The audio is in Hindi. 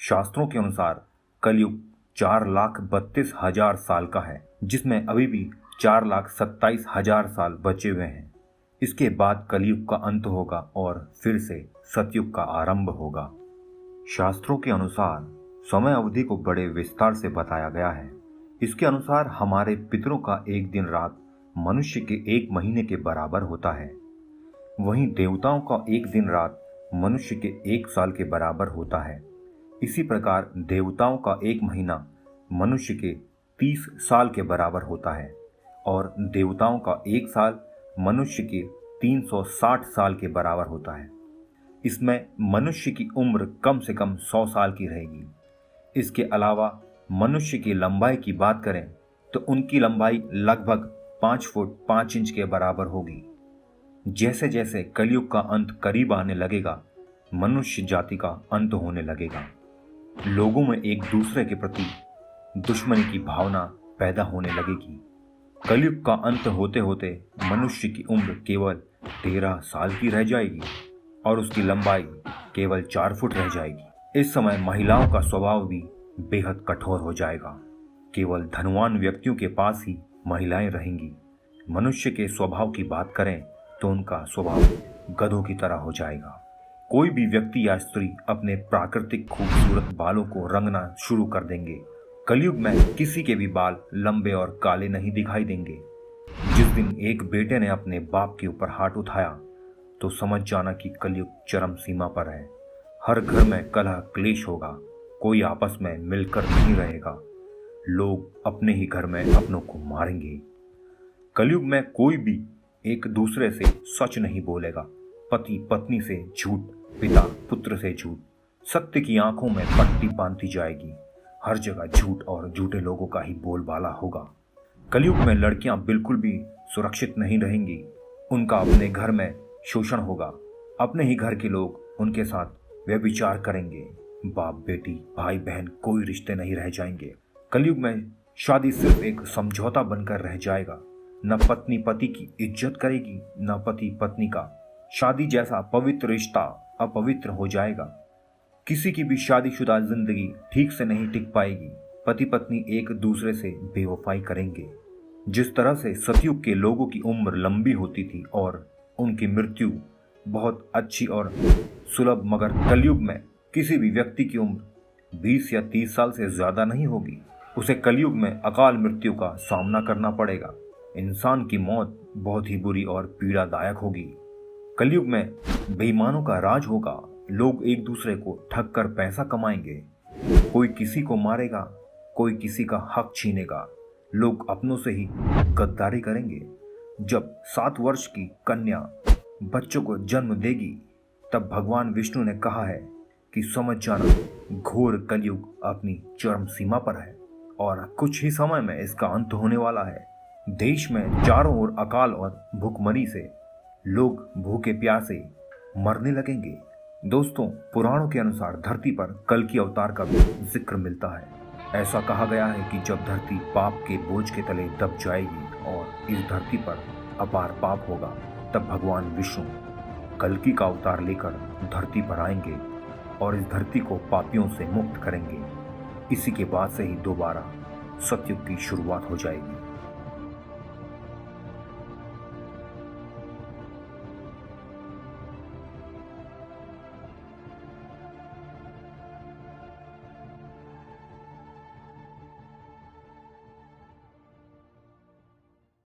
शास्त्रों के अनुसार कलयुग 4,32,000 साल का है, जिसमें अभी भी 4,27,000 साल बचे हुए हैं। इसके बाद कलयुग का अंत होगा और फिर से सतयुग का आरंभ होगा। शास्त्रों के अनुसार समय अवधि को बड़े विस्तार से बताया गया है। इसके अनुसार हमारे पितरों का एक दिन रात मनुष्य के 1 महीने के बराबर होता है। वहीं देवताओं का एक दिन रात मनुष्य के 1 साल के बराबर होता है। इसी प्रकार देवताओं का 1 महीना मनुष्य के 30 साल के बराबर होता है और देवताओं का 1 साल मनुष्य के 360 साल के बराबर होता है। इसमें मनुष्य की उम्र कम से कम 100 साल की रहेगी। इसके अलावा मनुष्य की लंबाई की बात करें तो उनकी लंबाई लगभग 5 फुट 5 इंच के बराबर होगी। जैसे जैसे कलयुग का अंत करीब आने लगेगा, मनुष्य जाति का अंत होने लगेगा। लोगों में एक दूसरे के प्रति दुश्मनी की भावना पैदा होने लगेगी। कलयुग का अंत होते होते मनुष्य की उम्र केवल 13 साल की रह जाएगी और उसकी लंबाई केवल 4 फुट रह जाएगी। इस समय महिलाओं का स्वभाव भी बेहद कठोर हो जाएगा। केवल धनवान व्यक्तियों के पास ही महिलाएं रहेंगी। मनुष्य के स्वभाव की बात करें तो उनका स्वभाव गधों की तरह हो जाएगा। कोई भी व्यक्ति या स्त्री अपने प्राकृतिक खूबसूरत बालों को रंगना शुरू कर देंगे। कलयुग में किसी के भी बाल लंबे और काले नहीं दिखाई देंगे। जिस दिन एक बेटे ने अपने बाप के ऊपर हाथ उठाया तो समझ जाना कि कलयुग चरम सीमा पर है। हर घर में कलह क्लेश होगा। कोई आपस में मिलकर नहीं रहेगा। लोग अपने ही घर में अपनों को मारेंगे। कलयुग में कोई भी एक दूसरे से सच नहीं बोलेगा। पति पत्नी से झूठ, पिता पुत्र से झूठ। सत्य की आंखों में पट्टी बांधी जाएगी। हर जगह झूठ और झूठे लोगों का ही बोलबाला होगा। कलयुग में लड़कियां बिल्कुल भी सुरक्षित नहीं रहेंगी। उनका अपने घर में शोषण होगा। अपने ही घर के लोग उनके साथ व्यभिचार करेंगे। बाप बेटी, भाई बहन कोई रिश्ते नहीं रह जाएंगे। कलयुग में शादी सिर्फ एक समझौता बनकर रह जाएगा। न पत्नी पति की इज्जत करेगी, न पति पत्नी का। शादी जैसा पवित्र रिश्ता अपवित्र हो जाएगा। किसी की भी शादीशुदा जिंदगी ठीक से नहीं टिक पाएगी। पति पत्नी एक दूसरे से बेवफाई करेंगे। जिस तरह से सतयुग के लोगों की उम्र लंबी होती थी और उनकी मृत्यु बहुत अच्छी और सुलभ, मगर कलयुग में किसी भी व्यक्ति की उम्र 20 या 30 साल से ज्यादा नहीं होगी। उसे कलयुग में अकाल मृत्यु का सामना करना पड़ेगा। इंसान की मौत बहुत ही बुरी और पीड़ादायक होगी। कलयुग में बेईमानों का राज होगा। लोग एक दूसरे को ठग कर पैसा कमाएंगे। कोई किसी को मारेगा, कोई किसी का हक छीनेगा। लोग अपनों से ही गद्दारी करेंगे। जब 7 वर्ष की कन्या बच्चों को जन्म देगी तब भगवान विष्णु ने कहा है कि समझ जाना घोर कलयुग अपनी चरम सीमा पर है और कुछ ही समय में इसका अंत होने वाला है। देश में चारों ओर अकाल और भूखमरी से लोग भूखे प्यासे मरने लगेंगे। दोस्तों, पुराणों के अनुसार धरती पर कल की अवतार का भी जिक्र मिलता है। ऐसा कहा गया है कि जब धरती पाप के बोझ के तले दब जाएगी और इस धरती पर अपार पाप होगा, तब भगवान विष्णु कल्कि का अवतार लेकर धरती पर आएंगे और इस धरती को पापियों से मुक्त करेंगे। इसी के बाद से ही दोबारा सतयुग की शुरुआत हो जाएगी।